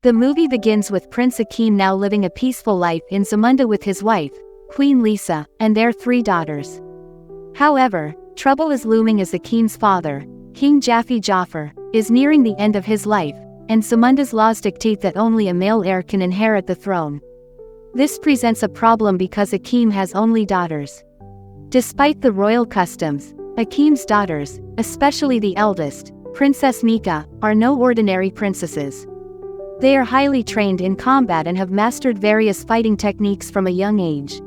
The movie begins with Prince Akeem now living a peaceful life in Zamunda with his wife, Queen Lisa, and their 3 daughters. However, trouble is looming as Akeem's father, King Jaffe Jaffer, is nearing the end of his life, and Zamunda's laws dictate that only a male heir can inherit the throne. This presents a problem because Akeem has only daughters. Despite the royal customs, Akeem's daughters, especially the eldest, Princess Mika, are no ordinary princesses. They are highly trained in combat and have mastered various fighting techniques from a young age.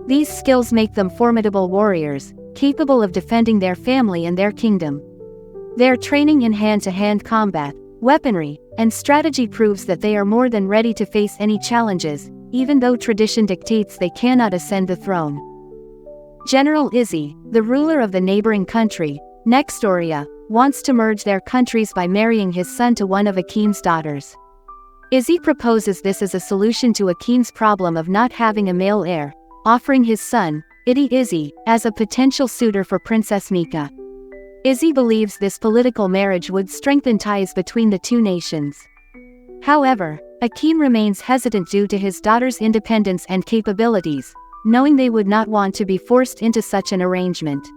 These skills make them formidable warriors, capable of defending their family and their kingdom. Their training in hand-to-hand combat, weaponry, and strategy proves that they are more than ready to face any challenges, even though tradition dictates they cannot ascend the throne. General Izzy, the ruler of the neighboring country, Nextoria, wants to merge their countries by marrying his son to one of Akeem's daughters. Izzy proposes this as a solution to Akeem's problem of not having a male heir, offering his son, Idi Izzy, as a potential suitor for Princess Mika. Izzy believes this political marriage would strengthen ties between the 2 nations. However, Akeem remains hesitant due to his daughter's independence and capabilities, knowing they would not want to be forced into such an arrangement.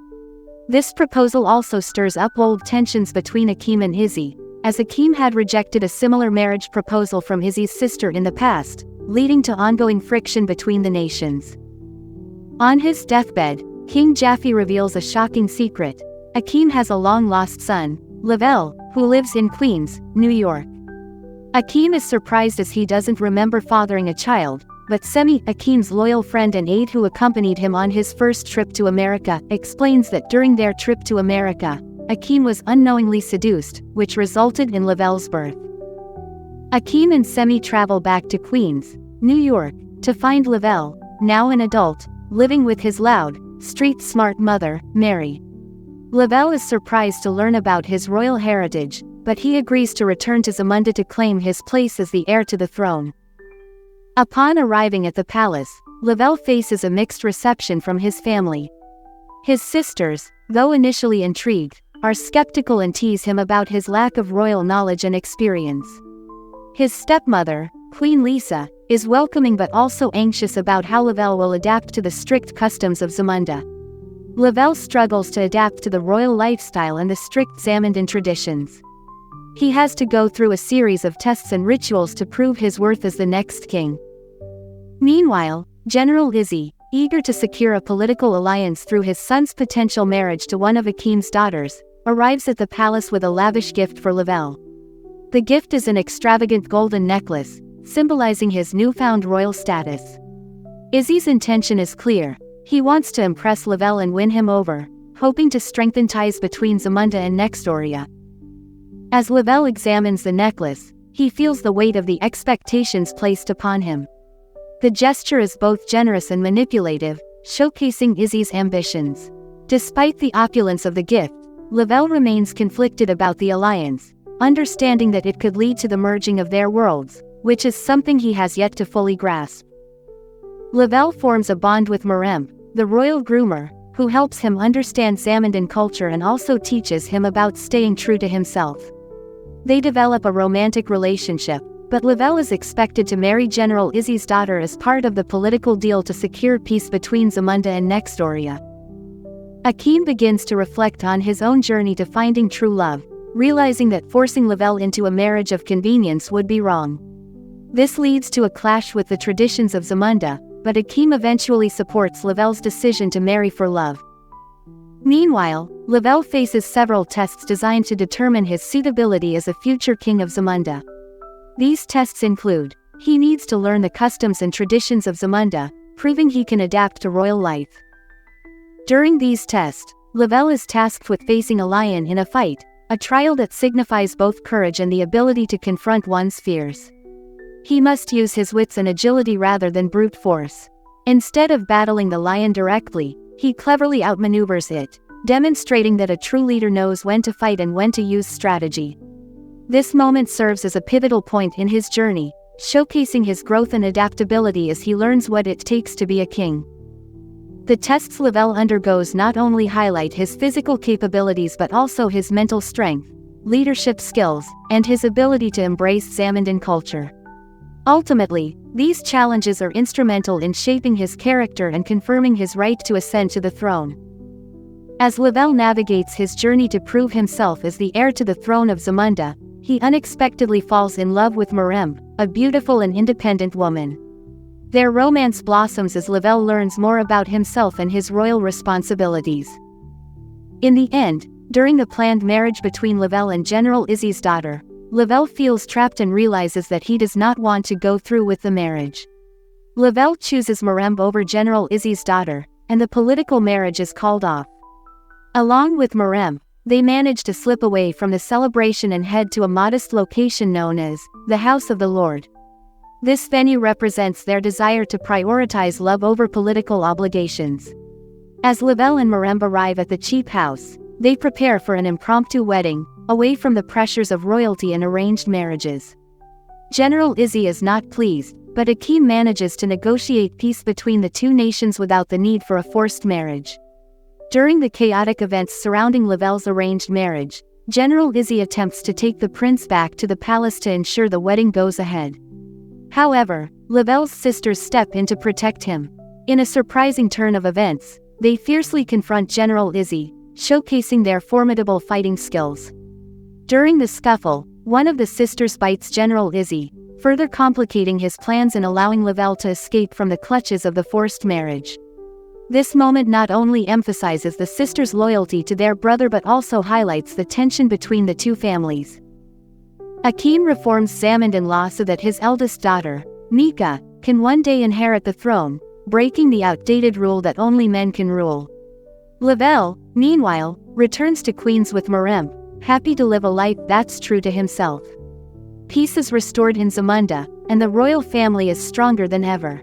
This proposal also stirs up old tensions between Akeem and Izzy, as Akeem had rejected a similar marriage proposal from Izzy's sister in the past, leading to ongoing friction between the nations. On his deathbed, King Jaffe reveals a shocking secret. Akeem has a long-lost son, Lavelle, who lives in Queens, New York. Akeem is surprised as he doesn't remember fathering a child, but Semi, Akeem's loyal friend and aide who accompanied him on his first trip to America, explains that during their trip to America, Akeem was unknowingly seduced, which resulted in Lavelle's birth. Akeem and Semi travel back to Queens, New York, to find Lavelle, now an adult, living with his loud, street-smart mother, Mary. Lavelle is surprised to learn about his royal heritage, but he agrees to return to Zamunda to claim his place as the heir to the throne. Upon arriving at the palace, Lavelle faces a mixed reception from his family. His sisters, though initially intrigued, are skeptical and tease him about his lack of royal knowledge and experience. His stepmother, Queen Lisa, is welcoming but also anxious about how Lavelle will adapt to the strict customs of Zamunda. Lavelle struggles to adapt to the royal lifestyle and the strict Zamundan traditions. He has to go through a series of tests and rituals to prove his worth as the next king. Meanwhile, General Izzy, eager to secure a political alliance through his son's potential marriage to one of Akeem's daughters, arrives at the palace with a lavish gift for Lavelle. The gift is an extravagant golden necklace, symbolizing his newfound royal status. Izzy's intention is clear. He wants to impress Lavelle and win him over, hoping to strengthen ties between Zamunda and Nextoria. As Lavelle examines the necklace, he feels the weight of the expectations placed upon him. The gesture is both generous and manipulative, showcasing Izzy's ambitions. Despite the opulence of the gift, Lavelle remains conflicted about the alliance, understanding that it could lead to the merging of their worlds, which is something he has yet to fully grasp. Lavelle forms a bond with Marembe, the royal groomer, who helps him understand Zamundan culture and also teaches him about staying true to himself. They develop a romantic relationship, but Lavelle is expected to marry General Izzy's daughter as part of the political deal to secure peace between Zamunda and Nextoria. Akeem begins to reflect on his own journey to finding true love, realizing that forcing Lavelle into a marriage of convenience would be wrong. This leads to a clash with the traditions of Zamunda, but Akeem eventually supports Lavelle's decision to marry for love. Meanwhile, Lavelle faces several tests designed to determine his suitability as a future king of Zamunda. These tests include: he needs to learn the customs and traditions of Zamunda, proving he can adapt to royal life. During these tests, Lavelle is tasked with facing a lion in a fight, a trial that signifies both courage and the ability to confront one's fears. He must use his wits and agility rather than brute force. Instead of battling the lion directly, he cleverly outmaneuvers it, demonstrating that a true leader knows when to fight and when to use strategy. This moment serves as a pivotal point in his journey, showcasing his growth and adaptability as he learns what it takes to be a king. The tests Lavelle undergoes not only highlight his physical capabilities but also his mental strength, leadership skills, and his ability to embrace Zamindar culture. Ultimately, these challenges are instrumental in shaping his character and confirming his right to ascend to the throne. As Lavelle navigates his journey to prove himself as the heir to the throne of Zamunda, he unexpectedly falls in love with Marem, a beautiful and independent woman. Their romance blossoms as Lavelle learns more about himself and his royal responsibilities. In the end, during the planned marriage between Lavelle and General Izzy's daughter, Lavelle feels trapped and realizes that he does not want to go through with the marriage. Lavelle chooses Marem over General Izzy's daughter, and the political marriage is called off. Along with Marem, they manage to slip away from the celebration and head to a modest location known as the House of the Lord. This venue represents their desire to prioritize love over political obligations. As Lavelle and Marem arrive at the cheap house, they prepare for an impromptu wedding, away from the pressures of royalty and arranged marriages. General Izzy is not pleased, but Akeem manages to negotiate peace between the two nations without the need for a forced marriage. During the chaotic events surrounding Lavelle's arranged marriage, General Izzy attempts to take the prince back to the palace to ensure the wedding goes ahead. However, Lavelle's sisters step in to protect him. In a surprising turn of events, they fiercely confront General Izzy, showcasing their formidable fighting skills. During the scuffle, one of the sisters bites General Izzy, further complicating his plans and allowing Lavelle to escape from the clutches of the forced marriage. This moment not only emphasizes the sisters' loyalty to their brother but also highlights the tension between the two families. Akeem reforms Zamindar so that his eldest daughter, Mika, can one day inherit the throne, breaking the outdated rule that only men can rule. Lavelle, meanwhile, returns to Queens with Marem, happy to live a life that's true to himself. Peace is restored in Zamunda, and the royal family is stronger than ever.